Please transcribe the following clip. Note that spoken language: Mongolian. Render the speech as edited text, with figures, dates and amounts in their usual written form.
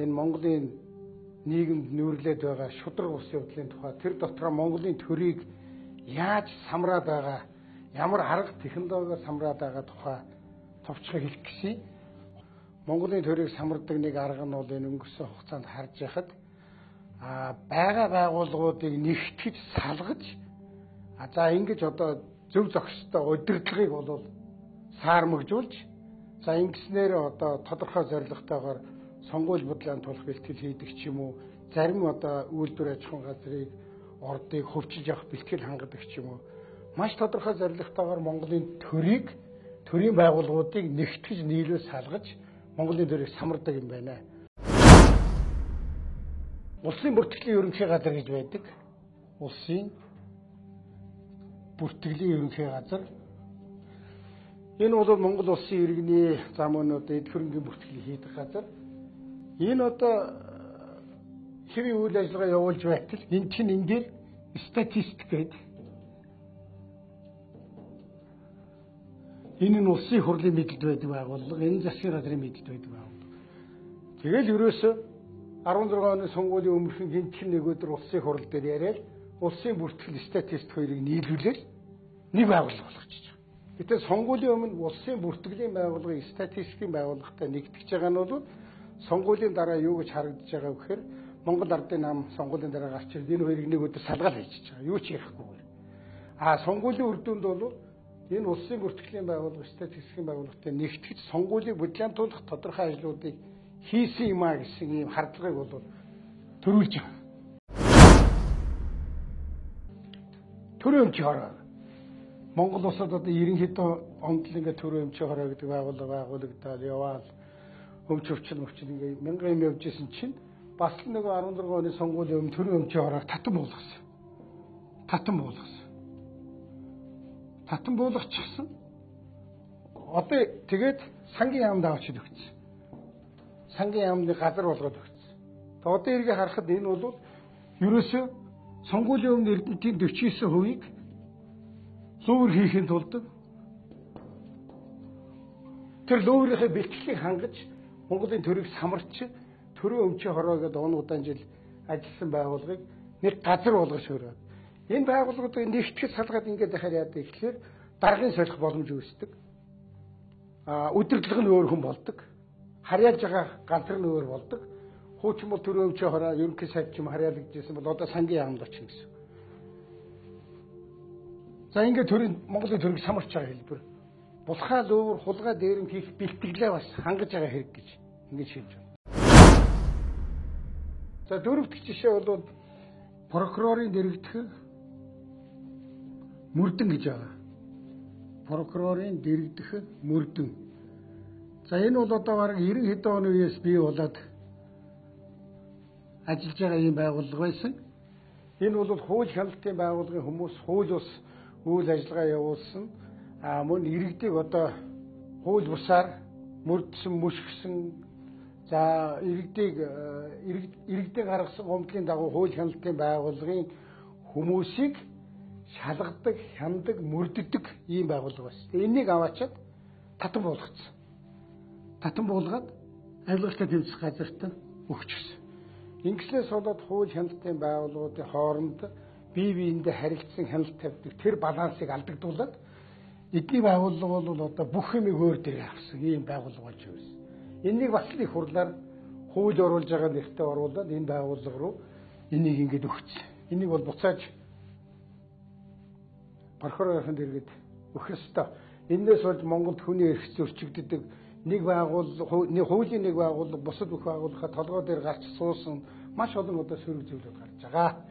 энэ Монголын нийгэмд нүүрлээд байгаа шудраг ус явдлын тухай тэр дотроо Монголын төрийг яаж самраад байгаа, ямар арга технологиор самраад байгаа тухай товчхон хэлэх гэсэн. Монголын төрийг самардаг нэг арга нь бол энэ өнгөрсөн хугацаанд харж яхад байгаа байгууллагуудыг нэгтгэж салгаж за ингэж одоо зөв зохистой удирдлагыг бол саармагжуулж за ингэснээр одоо тодорхой зорилготойгоор сонгуул бодлогын тулах бэлтгэл хийдэг ч юм уу, зарим одоо үйлдвэр аж ахуйн газрыг ордыг хөвчиж явах бэлтгэл хангадаг ч юм уу, маш тодорхой зорилготойгоор Монголын төрийн байгууллагуудыг нэгтгэж нийлүүлж салгаж Монголын төрийг самардаг юм байна. Улсын бүртгэлийн ерөнхий газар гэж байдаг. Улсын бүртгэлийн ерөнхий газар. Энэ бол Монгол улсын иргэний зам өнөөдөр эд хөрөнгийн бүртгэлийг хийдэг газар. Энэ одоо хэвийн үйл ажиллагаа явуулж байтал энэ чинь ингээл статистик гэдэг. Энэ нь улсын хурлын мэдэлд байдаг байгууллага, энэ засгийн газрын мэдэлд байдаг байгууллага. Тэгэл ерөөсөө 16 оны сонгуулийн өмнөхөн гинтхэн нэг өдөр улсын хурал дээр яриад улсын бүртгэл статистик хоёрыг нийлүүлэл нэг байгууллага болгочих. Гэтэл сонгуулийн өмнө улсын бүртгэлийн байгууллагыг статистикийн байгууллагатай нэгтгэж байгаа нь бол сонгуулийн дараа юу гэж харагдаж байгаа вэ гэхээр Монгол Ардын нам сонгуулийн дараа гарч ирээд энэ хоёрыг нэг өдөр салгаал хийчихэж байгаа. Юу ч ярихгүй. Сонгуулийн үр дүнд бол энэ улсын бүртгэлийн байгууллага статистикийн байгууллагатай нэгтгэж сонгуулийг бодлогын тодорхой ажлуудыг хийсэн юм а гэсэн ийм хардлагыг бол төрүүлж байгаа. Төрийн өмчийн хороо. Монгол улсад одоо ерөнхийдөө ондол ингээ төрийн өмчийн хороо гэдэг байгууллага байгуулагдаад яваад өмч өвчин ингээ мянган юм явж исэн чинь бас л нэг 16 оны сонгуулийн өмнө төрийн өмчийн хороог татан буулгасан. Татан буулгачихсан. Одоо тэгээд сангийн яамд авчид өгсөн. Сангийн яамны газар болгоод өгсөн. Тэгээд одоо эргээ харахад энэ бол ерөөсөө сонгуулийн өмнө Эрдэнэтийн 49%-ийг луур хийхэд тулд тэр луурийнхээ бэлтгэлийг хангаж Монголын төрийг самарч төрийн өмчийн хороо гэдэг он удаан жил ажилласан байгууллагыг нэг газар болгож өрөөд. Энэ байгууллагуудыг нэгтгэж салгаад ингээд дахиад яадаг гэхээр даргын солих боломж үүсдэг. Удирдлага нь өөр хүн болдог. Харьяалж байгаа газар нь өөр болдог. Хуучин бол төрийн өмчийн хороо ерөнхий сайд ч юм харьяалагдчихсан бол одоо сангийн яамд очно гэсэн. За ингээд Монголын төрийг самарч байгаа хэлбэр. Булхаа луур хулгай дээр нь хийх бэлтгэлээ бас хангаж байгаа хэрэг гэж ингэж шийдэж байна. За дөрөвт жишээ бол прокурорын дэрэгдэх мөрдөн гэж байгаа. Прокурорын дэрэгдэх мөрдөн. За энэ бол одоо бараг 90 хэдэн оны үеэс бий болоод ажиллаж байгаа юм байгууллага байсан. Энэ бол хууль хяналтын байгууллагын хүмүүс хууль ус үйл ажиллагаа явуулсан. Мөн иргэдийг одоо хууль бусаар мөрдсөн, мөшгсөн за иргэдийн гаргасан гомдлын дагуу хууль хяналтын байгууллагын хүмүүсийг шалгадаг, хяндаг, мөрддөг ийм байгууллага байсан. Энийг аваачаад татан буулгацсан. Татан буулгаад авилгалтай тэмцэх газарт өгчихсөн. Ингэснээс болоод хууль хяналтын байгууллагуудын хооронд бие биендээ харилцсан хяналт тавьдаг тэр балансыг алдагдуулаад эдний байгууллага бол одоо бүх юмыг өөр дээр авсан ийм байгууллага болж байсан. Энийг бас л их хурлаар хууль оруулж байгаа нэртэй оруулаад энэ байгууллага руу энийг ингэж өгсөн. Энийг бол буцааж прокурорын дэргэд өгөх ёстой. Энээс болж Монголд хүний эрх зөрчигддөг нэг байгууллага, хуулийн нэг байгууллага бусад бүх байгууллагаа толгой дээр гарч суусан маш олон одоо сөрөг зүйлүүд гарч байгаа.